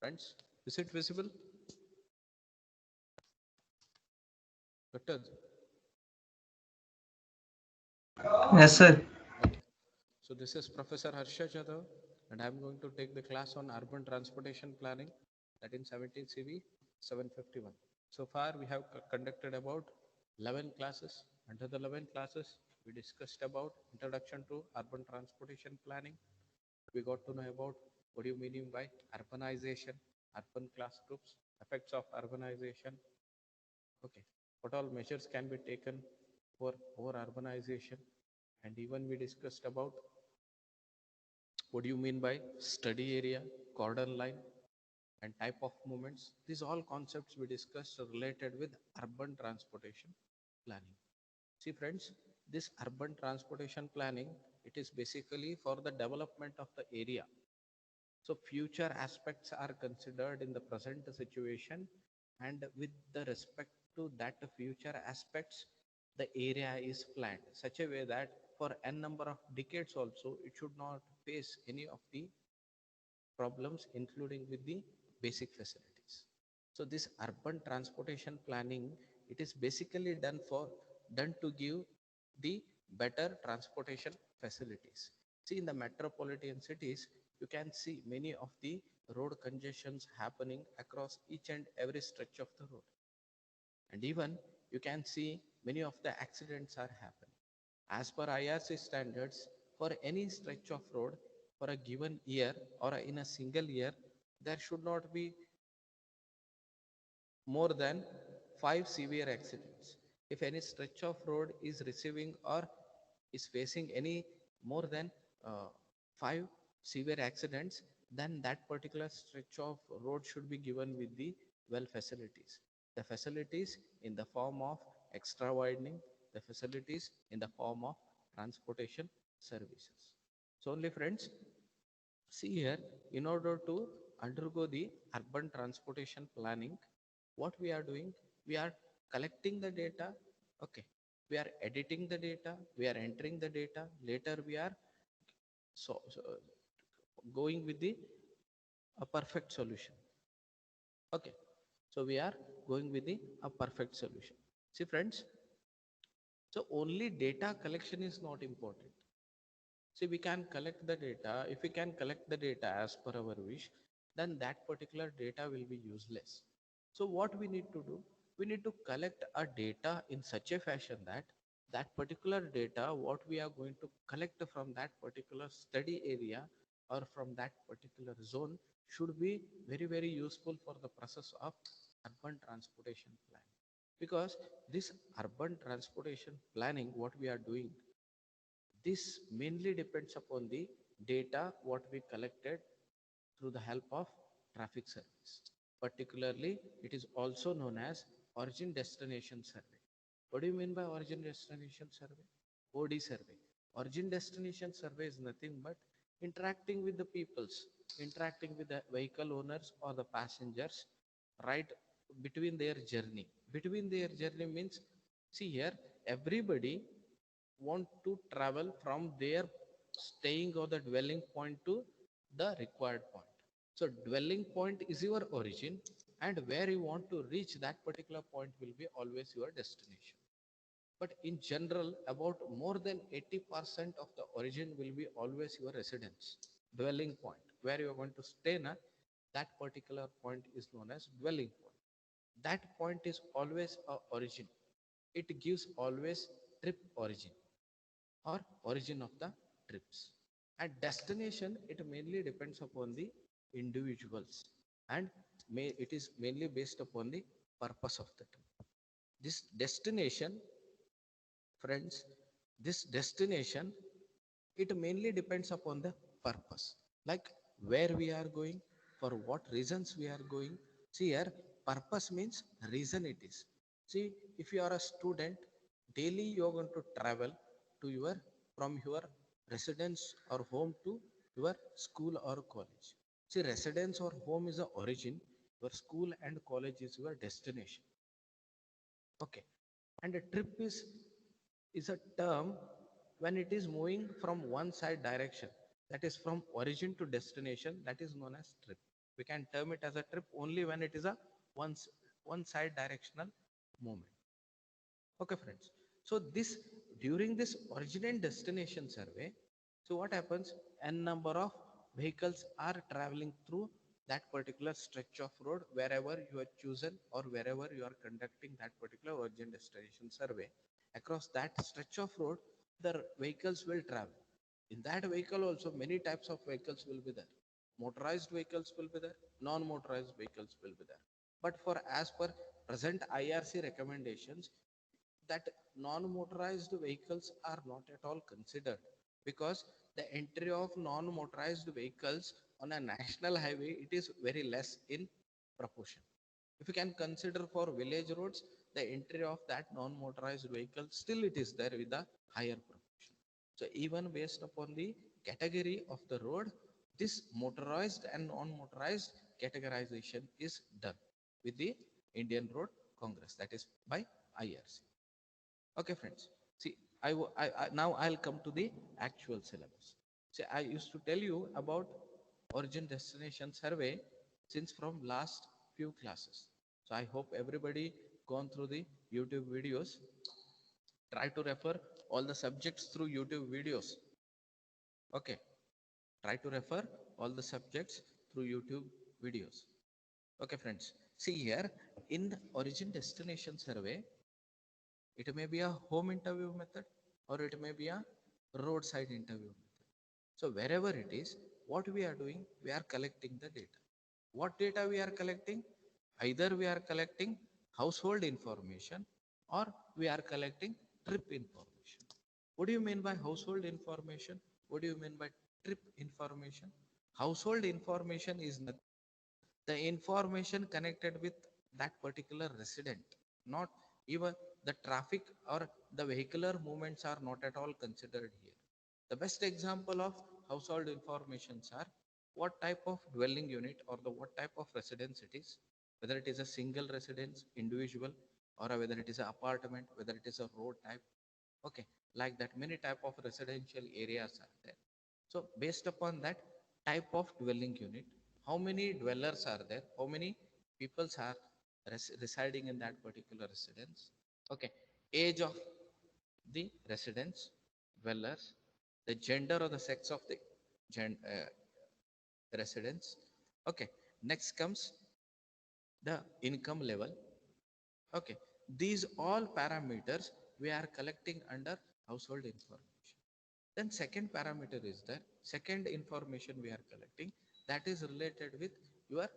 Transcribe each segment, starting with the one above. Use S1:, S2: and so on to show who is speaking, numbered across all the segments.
S1: Friends, is it visible? Doctor?
S2: Yes, sir.
S1: Okay. So this is Professor Harsha Jadhav, and I'm going to take the class on urban transportation planning, that in 17 CV 751. So far, we have conducted about 11 classes. Under the 11 classes, we discussed about introduction to urban transportation planning. We got to know about what do you mean by urbanization, urban class groups, effects of urbanization. Okay, what all measures can be taken for over urbanization, and even we discussed about what do you mean by study area, cordon line, and type of movements. These all concepts we discussed are related with urban transportation planning. See friends, this urban transportation planning, it is basically for the development of the area. So future aspects are considered in the present situation, and with the respect to that future aspects, the area is planned such a way that for n number of decades also it should not face any of the problems, including with the basic facilities. So this urban transportation planning, it is basically done to give the better transportation facilities. See, in the metropolitan cities, you can see many of the road congestions happening across each and every stretch of the road, and even you can see many of the accidents are happening. As per IRC standards, for any stretch of road for a given year or in a single year, there should not be more than 5 severe accidents. If any stretch of road is receiving or is facing any more than 5 severe accidents, then that particular stretch of road should be given with the well facilities. The facilities in the form of extra widening, the facilities in the form of transportation services. So only friends, see here, in order to undergo the urban transportation planning, what we are doing, we are collecting the data, okay, we are editing the data, we are entering the data, later we are so going with the a perfect solution. Okay, so we are going with the a perfect solution. See friends, so only data collection is not important. See, we can collect the data. If we can collect the data as per our wish, then that particular data will be useless. So what we need to do? We need to collect a data in such a fashion that that particular data, what we are going to collect from that particular study area or from that particular zone, should be very, very useful for the process of urban transportation plan. Because this urban transportation planning, what we are doing, this mainly depends upon the data what we collected through the help of traffic service. Particularly, it is also known as origin destination survey. What do you mean by origin destination survey? OD survey. Origin destination survey is nothing but interacting with the peoples, interacting with the vehicle owners or the passengers, right, between their journey. Between their journey means, see here, everybody want to travel from their staying or the dwelling point to the required point. So dwelling point is your origin, and where you want to reach that particular point will be always your destination. But in general, about more than 80% of the origin will be always your residence, dwelling point, where you are going to stay. Na, that particular point is known as dwelling point. That point is always a origin. It gives always trip origin or origin of the trips. And destination, it mainly depends upon the individuals, and it is mainly based upon the purpose of the trip. This destination, friends, this destination, it mainly depends upon the purpose, like where we are going, for what reasons we are going. See here, purpose means reason it is. See, if you are a student, daily you are going to travel to your from your residence or home to your school or college. See, residence or home is the origin, your school and college is your destination. Okay, and a trip is a term when it is moving from one side direction, that is from origin to destination, that is known as trip. We can term it as a trip only when it is a one side directional movement. Okay, friends. So this during this origin and destination survey, so what happens? N number of vehicles are traveling through that particular stretch of road wherever you are chosen or wherever you are conducting that particular origin destination survey. Across that stretch of road, the vehicles will travel. In that vehicle also many types of vehicles will be there. Motorized vehicles will be there, non-motorized vehicles will be there. But for as per present IRC recommendations, that non-motorized vehicles are not at all considered, because the entry of non-motorized vehicles on a national highway, it is very less in proportion. If you can consider for village roads, the entry of that non-motorized vehicle still it is there with a higher proportion. So even based upon the category of the road, this motorized and non-motorized categorization is done with the Indian Road Congress, that is by IRC. Okay, friends. See, now I'll come to the actual syllabus. See, I used to tell you about origin destination survey since from last few classes. So I hope everybody gone through the YouTube videos. Try to refer all the subjects through YouTube videos. Okay. Try to refer all the subjects through YouTube videos. Okay, friends. See here in origin destination survey, it may be a home interview method or it may be a roadside interview method. So wherever it is, what we are doing, we are collecting the data. What data we are collecting? Either we are collecting household information or we are collecting trip information. What do you mean by household information? What do you mean by trip information? Household information is nothing, the information connected with that particular resident, not even the traffic or the vehicular movements are not at all considered here. The best example of household informations are what type of dwelling unit or the what type of residence it is, whether it is a single residence individual or whether it is an apartment, whether it is a road type. Okay, like that many type of residential areas are there. So based upon that type of dwelling unit, how many dwellers are there, how many peoples are residing in that particular residence. Okay, age of the residents, dwellers, the gender or the sex of the residents. Okay, next comes the income level. Okay, these all parameters we are collecting under household information. Then second parameter is there, second information we are collecting, that is related with your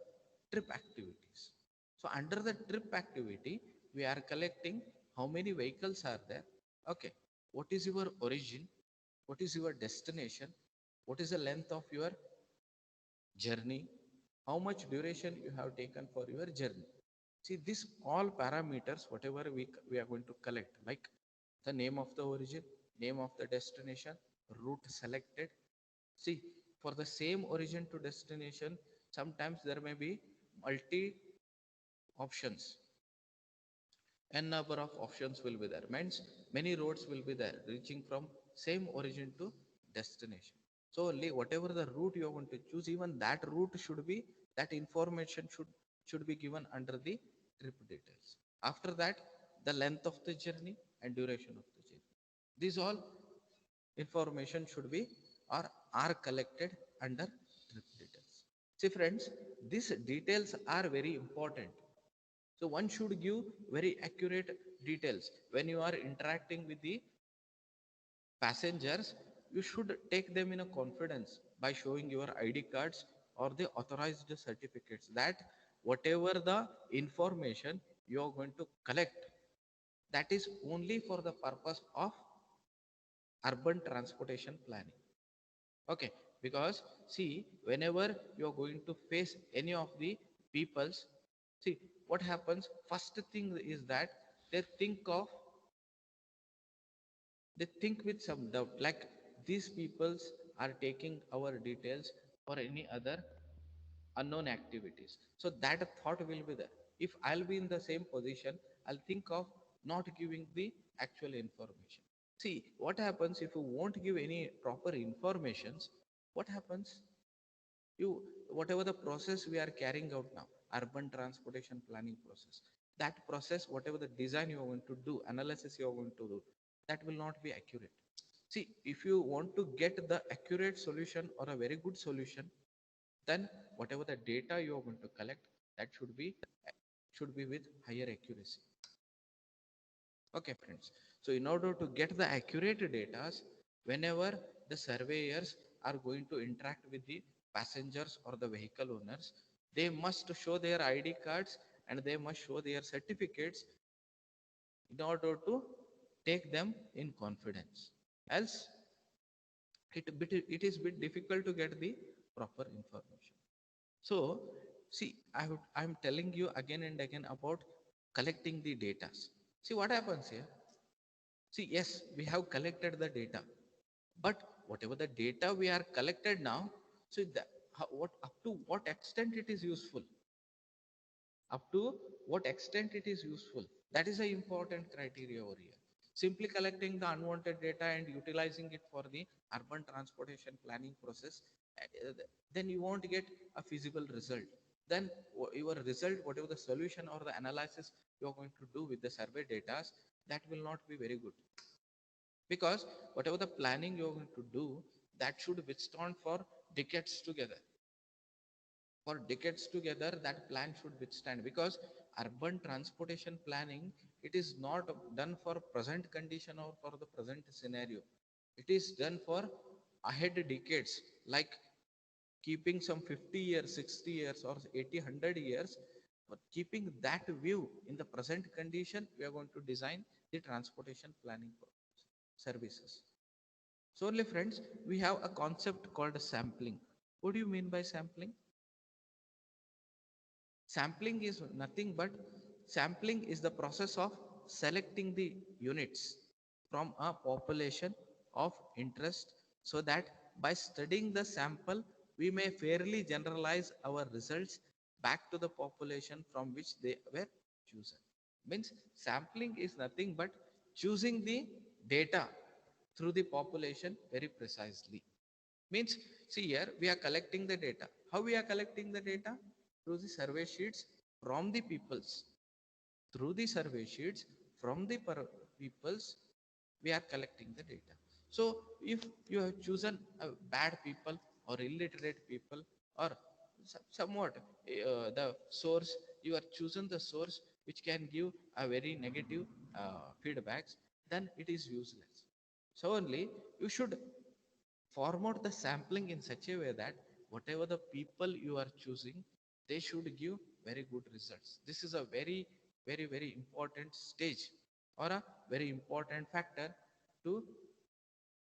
S1: trip activities. So under the trip activity, we are collecting how many vehicles are there. Okay, what is your origin? What is your destination? What is the length of your journey? How much duration you have taken for your journey? See, this all parameters, whatever we are going to collect, like the name of the origin, name of the destination, route selected. See, for the same origin to destination, sometimes there may be multi options. N number of options will be there. Means many roads will be there, reaching from same origin to destination. So only whatever the route you want to choose, even that route should be, that information should be given under the trip details. After that, the length of the journey and duration of the journey. These all information should be or are collected under trip details. See friends, these details are very important. So one should give very accurate details when you are interacting with the passengers. You should take them in a confidence by showing your ID cards or the authorized certificates that whatever the information you are going to collect, that is only for the purpose of urban transportation planning. Okay, because see, whenever you are going to face any of the peoples, see what happens. First thing is that they think of, they think with some doubt, like these peoples are taking our details for any other unknown activities. So that thought will be there. If I'll be in the same position, I'll think of not giving the actual information. See what happens if you won't give any proper informations. What happens? You, whatever the process we are carrying out now, urban transportation planning process, that process, whatever the design you are going to do, analysis you are going to do, that will not be accurate. See, if you want to get the accurate solution or a very good solution, then whatever the data you are going to collect, that should be with higher accuracy. Okay, friends. So in order to get the accurate data, whenever the surveyors are going to interact with the passengers or the vehicle owners, they must show their ID cards and they must show their certificates in order to take them in confidence. Else, it is bit difficult to get the proper information. So, see, I'm telling you again and again about collecting the data. See what happens here. See, yes, we have collected the data, but whatever the data we are collected now, so what up to what extent it is useful, up to what extent it is useful, that is an important criteria over here. Simply collecting the unwanted data and utilizing it for the urban transportation planning process, then you won't get a feasible result. Then your result, whatever the solution or the analysis you are going to do with the survey data, that will not be very good, because whatever the planning you're going to do, that should withstand for decades together. For decades together, that plan should withstand, because urban transportation planning, it is not done for present condition or for the present scenario. It is done for ahead decades, like keeping some 50 years, 60 years, or 80, 100 years. For keeping that view in the present condition, we are going to design the transportation planning services. So only friends, we have a concept called sampling. What do you mean by sampling? Sampling is nothing but sampling is the process of selecting the units from a population of interest, so that by studying the sample, we may fairly generalize our results back to the population from which they were chosen. Means sampling is nothing but choosing the data through the population very precisely. Means, see here, we are collecting the data. How we are collecting the data? Through the survey sheets from the peoples. Through the survey sheets from the peoples, we are collecting the data. So, if you have chosen a bad people or illiterate people, or somewhat the source, you are chosen the source which can give a very negative feedbacks, then it is useless. So only you should format the sampling in such a way that whatever the people you are choosing, they should give very good results. This is a very important stage, or a very important factor to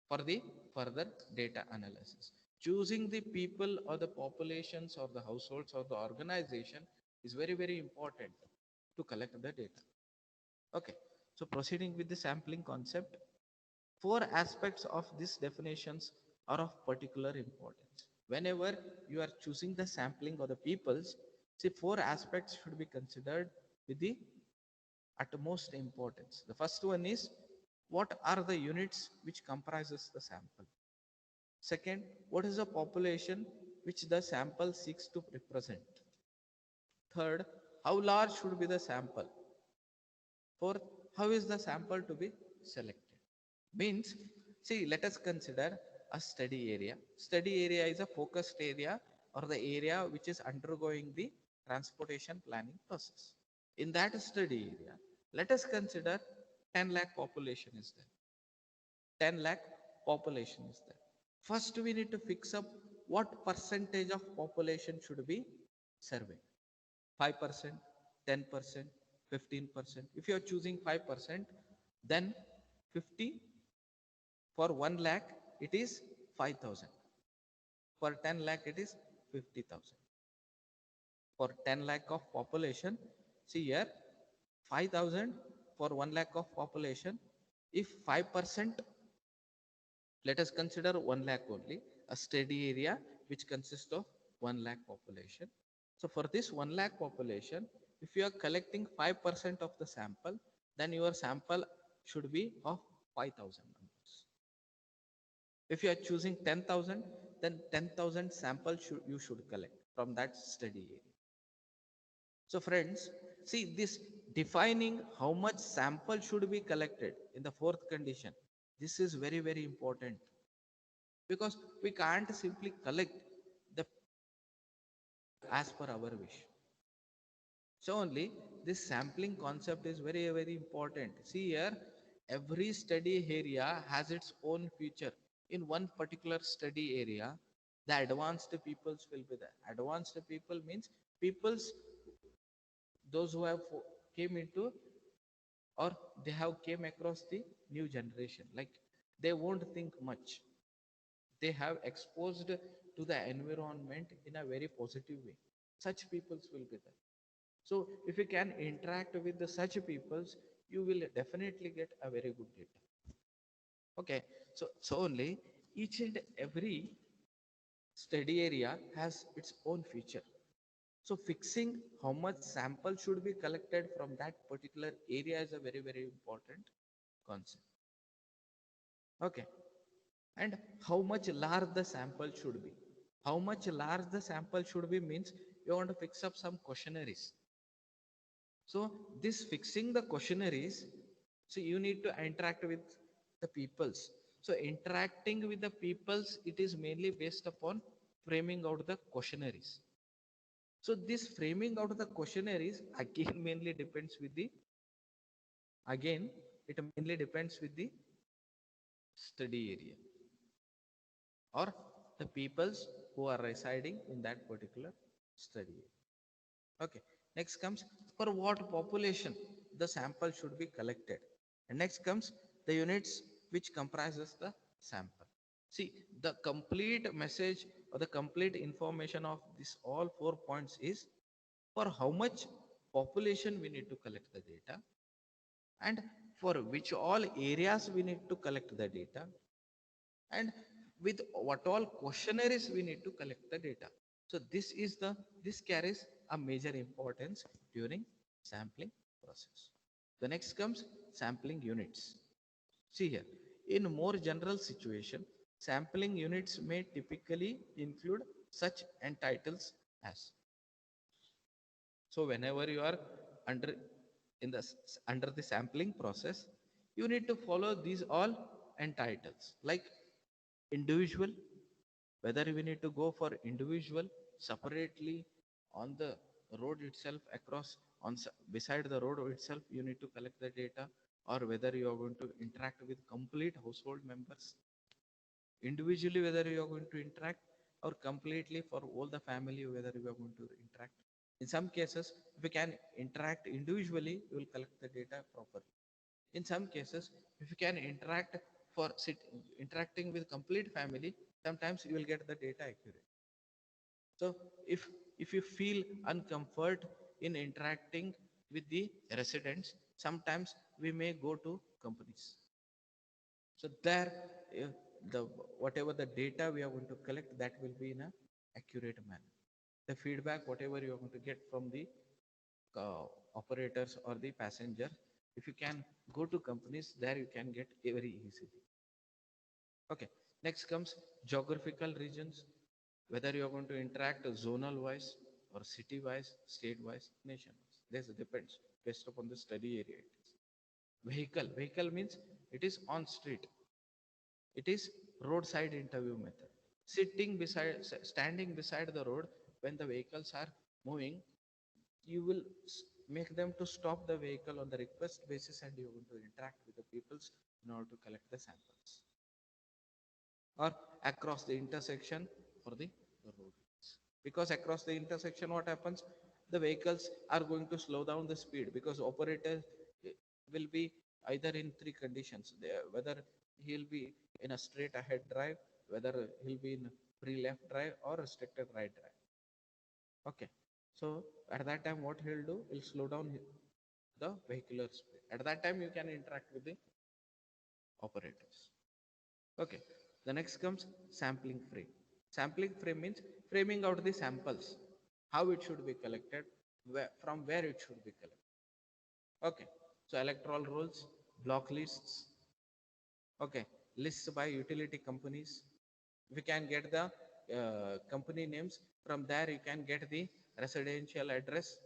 S1: for the further data analysis. Choosing the people or the populations or the households or the organization is very important to collect the data. Okay, so proceeding with the sampling concept, four aspects of these definitions are of particular importance. Whenever you are choosing the sampling or the peoples, see, four aspects should be considered with the utmost importance. The first one is, what are the units which comprises the sample? Second, what is the population which the sample seeks to represent? Third, how large should be the sample? Fourth, how is the sample to be selected? Means, see, let us consider a study area. Study area is a focused area, or the area which is undergoing the transportation planning process. In that study area, let us consider 10 lakh population is there. 10 lakh population is there. First, we need to fix up what percentage of population should be surveyed. 5%, 10%, 15%. If you are choosing 5%, then 50 for 1 lakh, it is 5,000. For 10 lakh, it is 50,000. For 10 lakh of population, see here, 5,000 for 1 lakh of population. If 5%, let us consider 1 lakh only, a steady area which consists of 1 lakh population. So for this 1 lakh population, if you are collecting 5% of the sample, then your sample should be of 5,000 members. If you are choosing 10,000, then 10,000 samples you should collect from that study area. So friends, see this defining how much sample should be collected in the fourth condition. This is very, very important because we can't simply collect the as per our wish. So only this sampling concept is very, very important. See here, every study area has its own feature. In one particular study area, the advanced peoples will be there. Advanced people means peoples, those who have came into or they have came across the new generation. Like they won't think much. They have exposed to the environment in a very positive way. Such peoples will be there. So if you can interact with the such peoples, you will definitely get a very good data. Okay, so only each and every study area has its own feature. So fixing how much sample should be collected from that particular area is a very, very important concept. Okay, and how much large the sample should be. How much large the sample should be means you want to fix up some questionnaires. So this fixing the questionnaires, so you need to interact with the peoples. So interacting with the peoples, it is mainly based upon framing out the questionnaires. So this framing out of the questionnaires again mainly depends with the again it mainly depends with the study area or the peoples who are residing in that particular study area. Okay. Next comes for what population the sample should be collected. And next comes the units which comprises the sample. See, the complete message or the complete information of this all 4 points is for how much population we need to collect the data and for which all areas we need to collect the data and with what all questionnaires we need to collect the data. So this carries a major importance during sampling process. The next comes sampling units. See here, in more general situation, sampling units may typically include such entitles as. So whenever you are under in the under the sampling process, you need to follow these all entitles like individual, whether we need to go for individual separately on the road itself across beside the road itself you need to collect the data, or whether you are going to interact with complete household members individually, whether you are going to interact, or completely for all the family whether you are going to interact. In some cases, if you can interact individually, you will collect the data properly. In some cases, if you can interact for interacting with complete family, sometimes you will get the data accurate. So if you feel uncomfort in interacting with the residents, sometimes we may go to companies. So there, the whatever the data we are going to collect, that will be in a accurate manner. The feedback, whatever you are going to get from the uh, operators or the passenger, if you can go to companies, there you can get very easily. Okay. Next comes geographical regions, whether you are going to interact zonal wise or city wise, state wise, nation wise. This depends based upon the study area. It is vehicle means it is on street, it is roadside interview method. Standing beside the road when the vehicles are moving, you will make them to stop the vehicle on the request basis, and you're going to interact with the peoples in order to collect the samples. Or across the intersection for the road. Because across the intersection, what happens? The vehicles are going to slow down the speed because operator will be either in three conditions. Whether he'll be in a straight ahead drive, whether he'll be in free left drive or restricted right drive. Okay. So at that time, what he'll do, he'll slow down the vehicular speed. At that time, you can interact with the operators. Okay. The next comes sampling frame. Sampling frame means framing out the samples, how it should be collected, from where it should be collected. Okay. So electoral rolls, block lists. Okay. Lists by utility companies. We can get the company names. From there you can get the residential address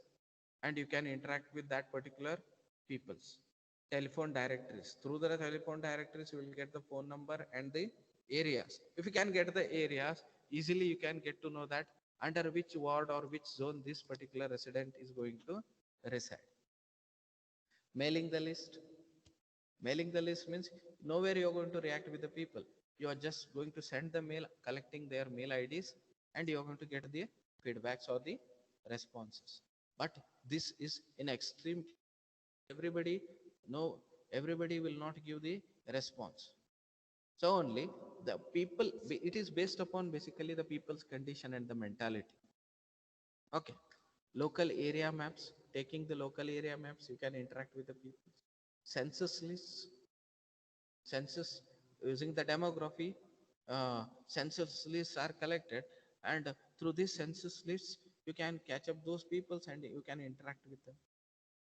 S1: and you can interact with that particular people's telephone directories. Through the telephone directories you will get the phone number and the areas. If you can get the areas easily, you can get to know that under which ward or which zone this particular resident is going to reside. Mailing the list. Mailing the list means nowhere you're going to react with the people. You are just going to send the mail, collecting their mail IDs, and you're going to get the feedbacks or the responses. But this is in extreme. Everybody, no, everybody will not give the response. So only the people, it is based upon basically the people's condition and the mentality. Okay. Local area maps, taking the local area maps, you can interact with the people. Census lists, census using the demography, census lists are collected, and through this census lists, you can catch up those peoples and you can interact with them.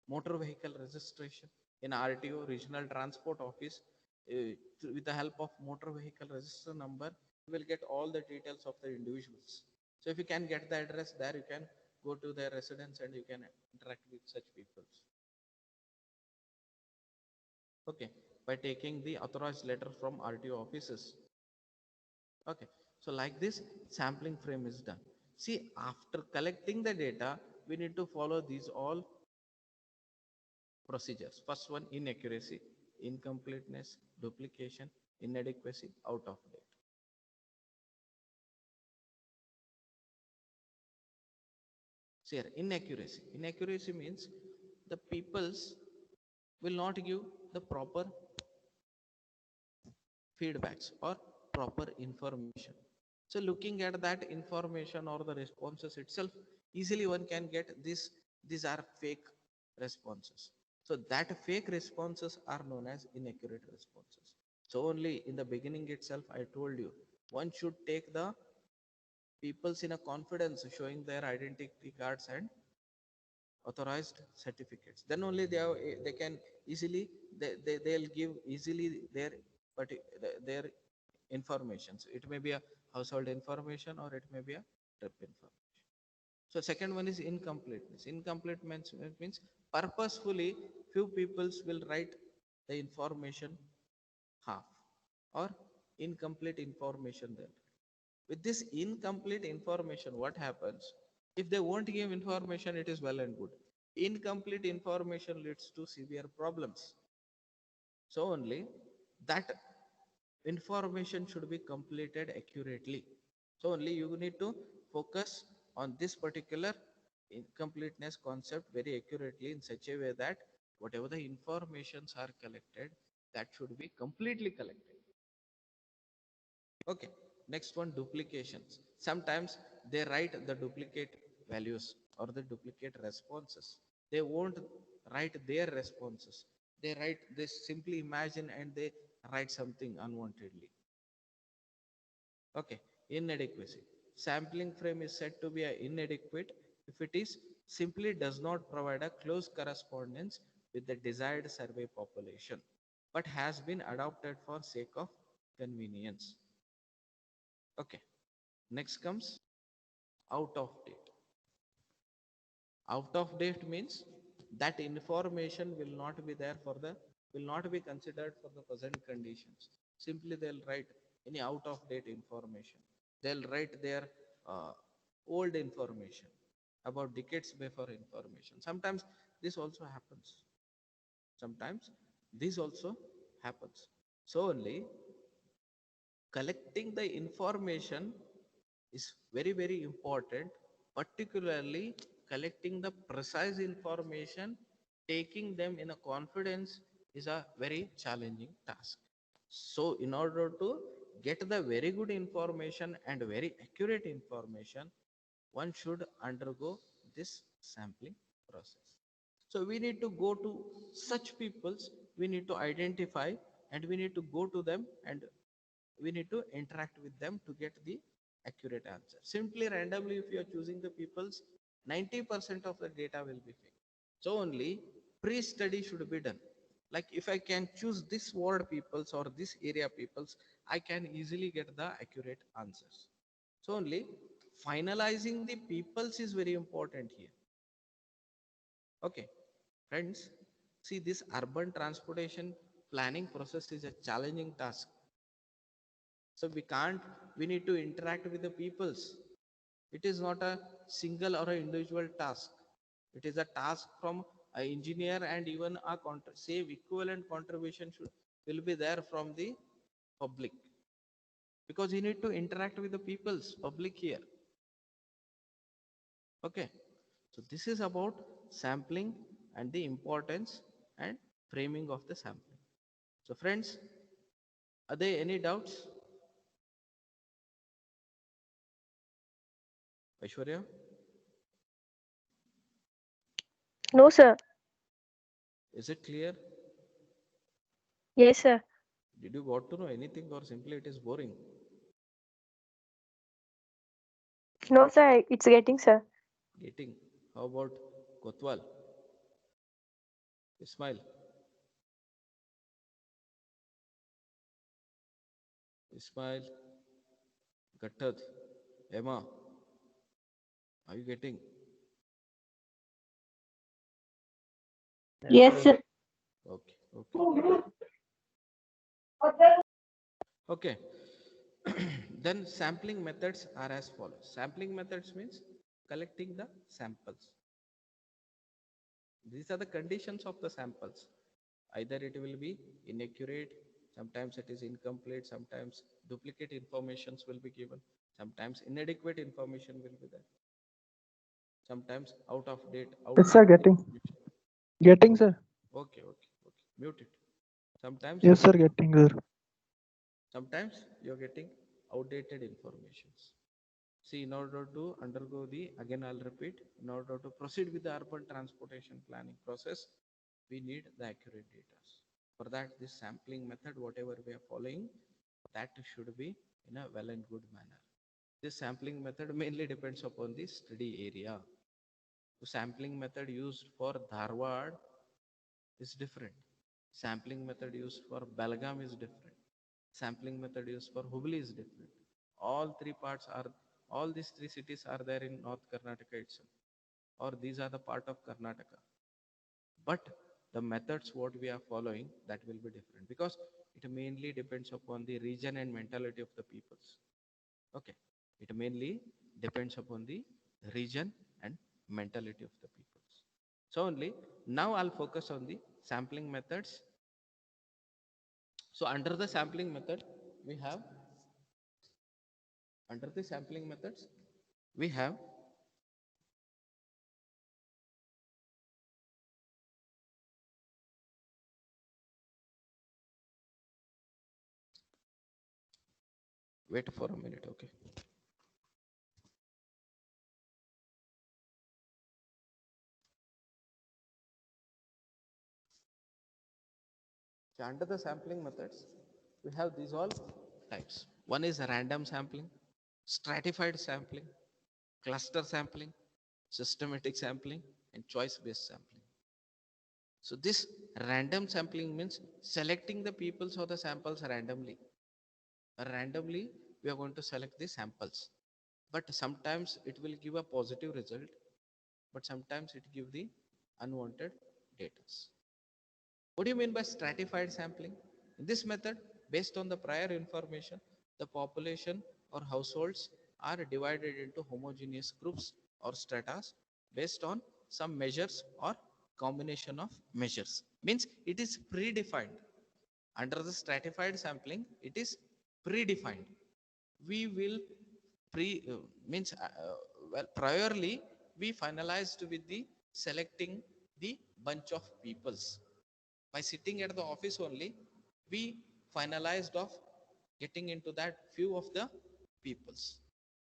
S1: Motor vehicle registration in RTO, Regional Transport Office, with the help of motor vehicle register number, you will get all the details of the individuals. So if you can get the address there, you can go to their residence and you can interact with such people. Okay, by taking the authorized letter from RTO offices. Okay, so like this, sampling frame is done. See, after collecting the data, we need to follow these all procedures. First one, inaccuracy, incompleteness, duplication, inadequacy, out of date. So here, inaccuracy. Inaccuracy means the peoples will not give the proper feedbacks or proper information. So looking at that information or the responses itself, easily one can get this, these are fake responses. So that fake responses are known as inaccurate responses. So only in the beginning itself, I told you, one should take the peoples in a confidence showing their identity cards and authorized certificates. Then only they can easily, they'll give easily their, but their information. So it may be a household information or it may be a trip information. So second one is incompleteness. Incomplete means purposefully few peoples will write the information half or incomplete information there. With this incomplete information, what happens? If they won't give information, it is well and good. Incomplete information leads to severe problems. So only that information should be completed accurately. So only you need to focus on this particular incompleteness concept very accurately in such a way that whatever the informations are collected, that should be completely collected. Okay, next one, duplications. Sometimes they write the duplicate values or the duplicate responses. They won't write their responses. They write, they simply imagine and they write something unwantedly. Okay, inadequacy. Sampling frame is said to be inadequate if it is simply does not provide a close correspondence with the desired survey population, but has been adopted for sake of convenience. Okay, next comes out of date. Out of date means that information will not be there for the, will not be considered for the present conditions. Simply they'll write any out of date information. They'll write their old information about decades before information. Sometimes this also happens. Sometimes this also happens. So only collecting the information is very, very important, particularly collecting the precise information, taking them in a confidence is a very challenging task. So in order to get the very good information and very accurate information, one should undergo this sampling process. So we need to go to such peoples, we need to identify and we need to go to them and we need to interact with them to get the accurate answer. Simply randomly, if you are choosing the peoples, 90% of the data will be fake. So only pre-study should be done. Like if I can choose this ward peoples or this area peoples, I can easily get the accurate answers. So only finalizing the peoples is very important here. Okay, friends, see, this urban transportation planning process is a challenging task. So we need to interact with the peoples. It is not a single or an individual task. It is a task from an engineer, and even a same equivalent contribution will be there from the public, because you need to interact with the people's public here. Okay, so this is about sampling and the importance and framing of the sampling. So friends, are there any doubts? Aishwarya,
S3: No, sir.
S1: is it clear?
S3: Yes, sir.
S1: Did you got to know anything, or simply it is boring?
S3: No, sir. It's getting, sir.
S1: Getting. How about Kotwal? Ismail? Ismail? Gattad? Emma? Are you getting?
S2: Yes, sir.
S1: Okay, okay. Okay. Then sampling methods are as follows. Sampling methods means collecting the samples. These are the conditions of the samples. Either it will be inaccurate, sometimes it is incomplete, sometimes duplicate informations will be given, sometimes inadequate information will be there, sometimes out of date,
S4: Yes, sir,
S1: outdated
S4: getting.
S1: information.
S4: Getting, sir.
S1: Okay, okay, okay. Mute it. Sometimes
S4: Yes, sir, getting, sir.
S1: sometimes you're getting outdated informations. See, in order to undergo the, again I'll repeat, in order to proceed with the urban transportation planning process, we need the accurate data. For that, this sampling method, whatever we are following, that should be in a well and good manner. This sampling method mainly depends upon the study area. The sampling method used for Dharwad is different. Sampling method used for Belgaum is different. Sampling method used for Hubli is different. All three parts are, all these three cities are there in North Karnataka itself, or these are the part of Karnataka. But the methods what we are following, that will be different, because it mainly depends upon the region and mentality of the peoples. Okay, it mainly depends upon the region and mentality of the peoples. So only now I'll focus on the sampling methods. So under the sampling method, we have, under the sampling methods, we have wait for a minute. Okay. So under the sampling methods, we have these all types. One is random sampling, stratified sampling, cluster sampling, systematic sampling, and choice-based sampling. So this random sampling means selecting the peoples or the samples randomly. Randomly, we are going to select the samples. But sometimes it will give a positive result, but sometimes it give the unwanted data. What do you mean by stratified sampling? In this method, based on the prior information, the population or households are divided into homogeneous groups or stratas based on some measures or combination of measures. Means it is predefined. Under the stratified sampling, it is predefined. We will means well, priorly we finalized with the selecting the bunch of peoples. By sitting at the office only, we finalized of getting into that few of the peoples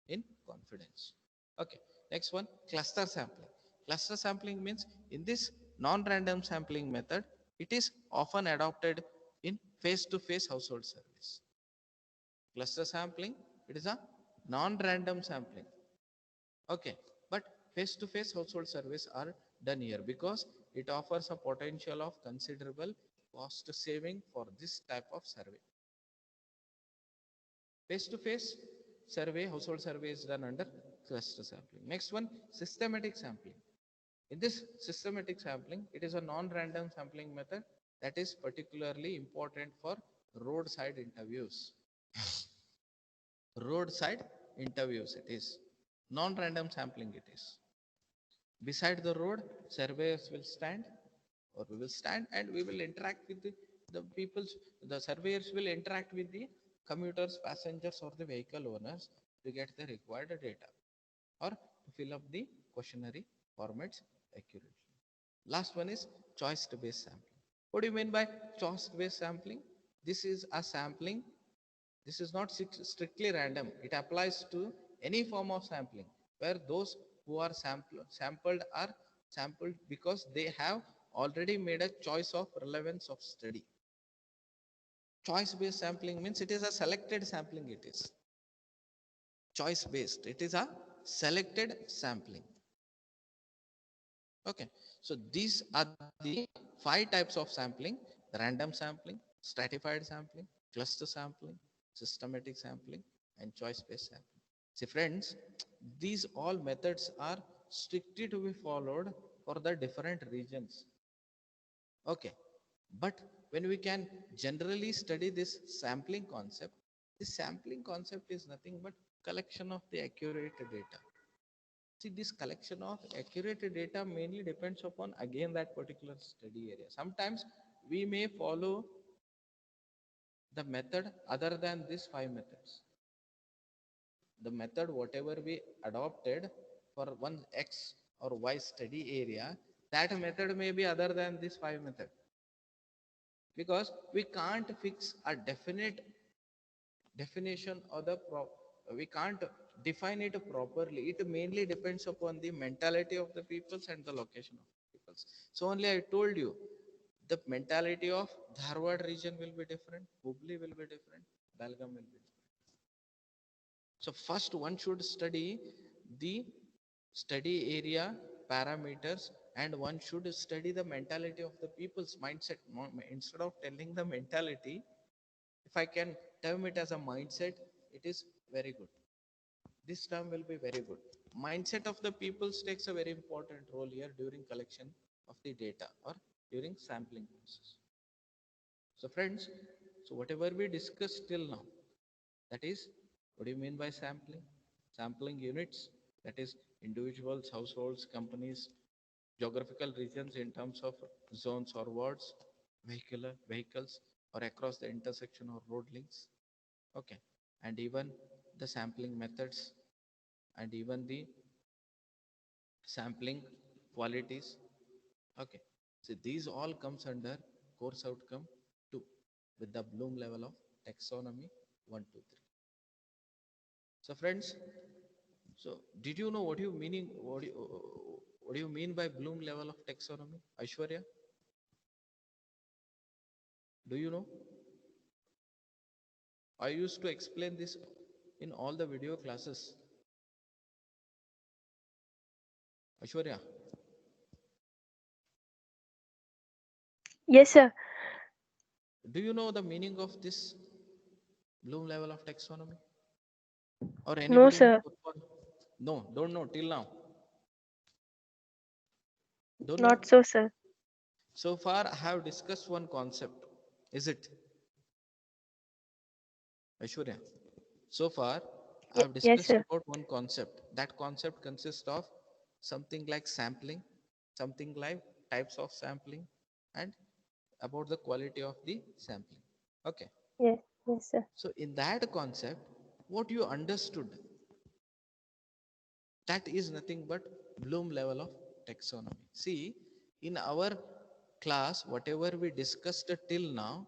S1: in confidence. Okay, next one, cluster sampling. Cluster sampling means in this non-random sampling method, it is often adopted in face-to-face household service. Cluster sampling, it is a non-random sampling. Okay, but face-to-face household surveys are done here because it offers a potential of considerable cost saving for this type of survey. Face-to-face survey, household survey is done under cluster sampling. Next one, systematic sampling. In this systematic sampling, it is a non-random sampling method that is particularly important for roadside interviews. Roadside interviews, it is non-random sampling. It is beside the road, surveyors will stand, or we will stand, and we will interact with the people's. The surveyors will interact with the commuters, passengers, or the vehicle owners to get the required data or to fill up the questionnaire formats accurately. Last one is choice-based sampling. What do you mean by choice-based sampling? This is a sampling. This is not strictly random. It applies to any form of sampling where those who are sampled are sampled because they have already made a choice of relevance of study. Choice-based sampling means it is a selected sampling. It is choice-based. It is a selected sampling. Okay, so these are the 5 types of sampling: random sampling, stratified sampling, cluster sampling, systematic sampling, and choice-based sampling. See friends, these all methods are strictly to be followed for the different regions. Okay, but when we can generally study this sampling concept, this sampling concept is nothing but collection of the accurate data. See, this collection of accurate data mainly depends upon again that particular study area. Sometimes we may follow the method other than these 5 methods. The method whatever we adopted for one X or Y study area, that method may be other than this 5 method, because we can't fix a definite definition or we can't define it properly. It mainly depends upon the mentality of the peoples and the location of the peoples. So only I told you the mentality of Dharwad region will be different, Hubli will be different, Belgaum will be different. So first one should study the study area parameters, and one should study the mentality of the people's mindset. Instead of telling the mentality, if I can term it as a mindset, it is very good. This term will be very good. Mindset of the peoples takes a very important role here during collection of the data or during sampling process. So friends, so whatever we discussed till now, that is, what do you mean by sampling? Sampling units, that is individuals, households, companies, geographical regions in terms of zones or wards, vehicles, or across the intersection or road links. Okay, and even the sampling methods, and even the sampling qualities. Okay, so these all comes under course outcome 2 with the Bloom level of taxonomy 1, 2, 3. So friends, so did you know what do you mean by Bloom level of taxonomy? Aishwarya, do you know? I used to explain this in all the video classes. Aishwarya,
S3: Yes, sir.
S1: do you know the meaning of this Bloom level of taxonomy? Or
S3: No,
S1: anybody in
S3: sir.
S1: football? No, don't know till now. Don't know.
S3: Not so, sir.
S1: So far, I have discussed one concept. Is it, Aishwarya? So far, I have
S3: Yes,
S1: discussed
S3: sir.
S1: about one concept. That concept consists of something like sampling, something like types of sampling, and about the quality of the sampling. Okay.
S3: Yes, yes, sir.
S1: So in that concept, what you understood, that is nothing but Bloom level of taxonomy. See, in our class, whatever we discussed till now,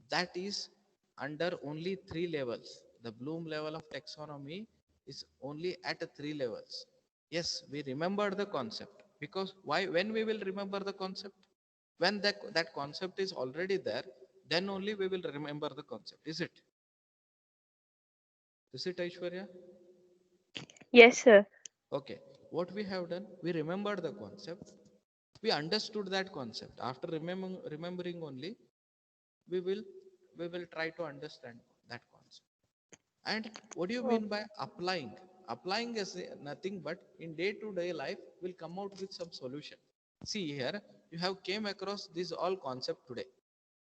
S1: that is under only 3 levels. The Bloom level of taxonomy is only at 3 levels. Yes, we remember the concept, because why? When we will remember the concept? When that concept is already there, then only we will remember the concept. Is it? Is it, Aishwarya?
S3: Yes, sir.
S1: Okay, what we have done, we remembered the concept, we understood that concept. After remembering only, we will we will try to understand that concept. And what do you
S3: Oh,
S1: mean by applying? Applying is nothing but in day-to-day life will come out with some solution. See here, you have came across this all concept today.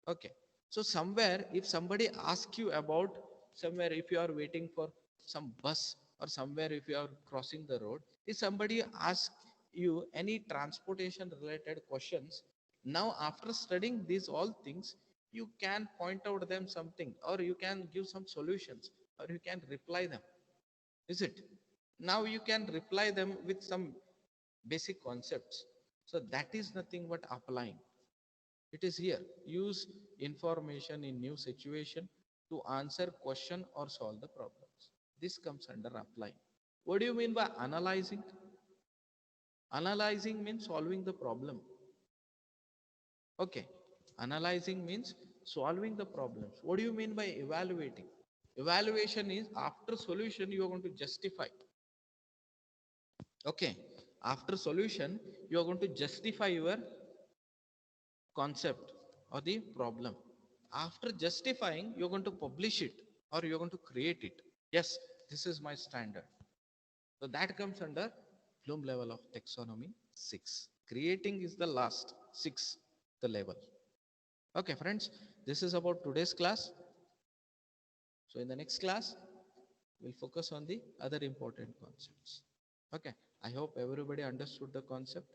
S1: Okay. So somewhere, if somebody asks you about somewhere, if you are waiting for some bus or somewhere, if you are crossing the road, if somebody asks you any transportation related questions, now after studying these all things, you can point out them something, or you can give some solutions, or you can reply them. Is it? Now you can reply them with some basic concepts. So that is nothing but applying. It is here. Use information in new situation to answer question or solve the problems. This comes under applying. What do you mean by analyzing? Analyzing means solving the problem. Okay. Analyzing means solving the problems. What do you mean by evaluating? Evaluation is after solution you are going to justify. Okay. After solution you are going to justify your concept or the problem. After justifying, you're going to publish it or you're going to create it. Yes, this is my standard. So that comes under Bloom level of taxonomy 6. Creating is the last 6, the level. Okay, friends, this is about today's class. So in the next class, we'll focus on the other important concepts. Okay, I hope everybody understood the concept.